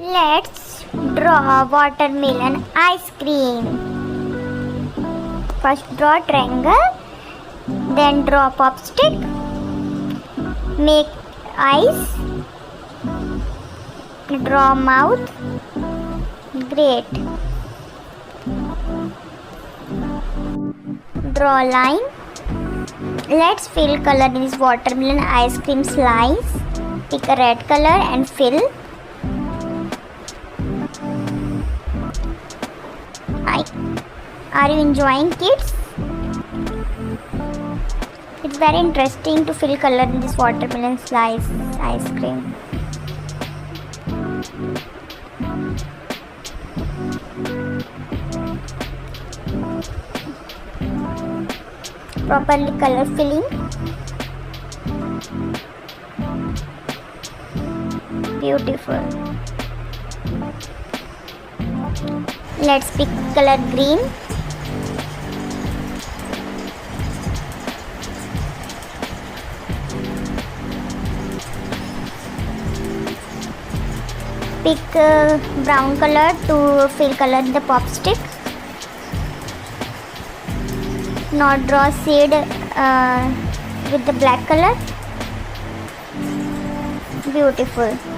Let's draw watermelon ice cream. First draw triangle, then draw popsicle. Make eyes, draw mouth. Great. Draw line. Let's fill color in this watermelon ice cream slice. Pick a red color and fill. Are you enjoying, kids? It's very interesting to fill color in this watermelon slice ice cream. Properly color filling. Beautiful. Let's pick color green. Pick brown color to fill color in the popsicle. Now draw seed with the black color. Beautiful.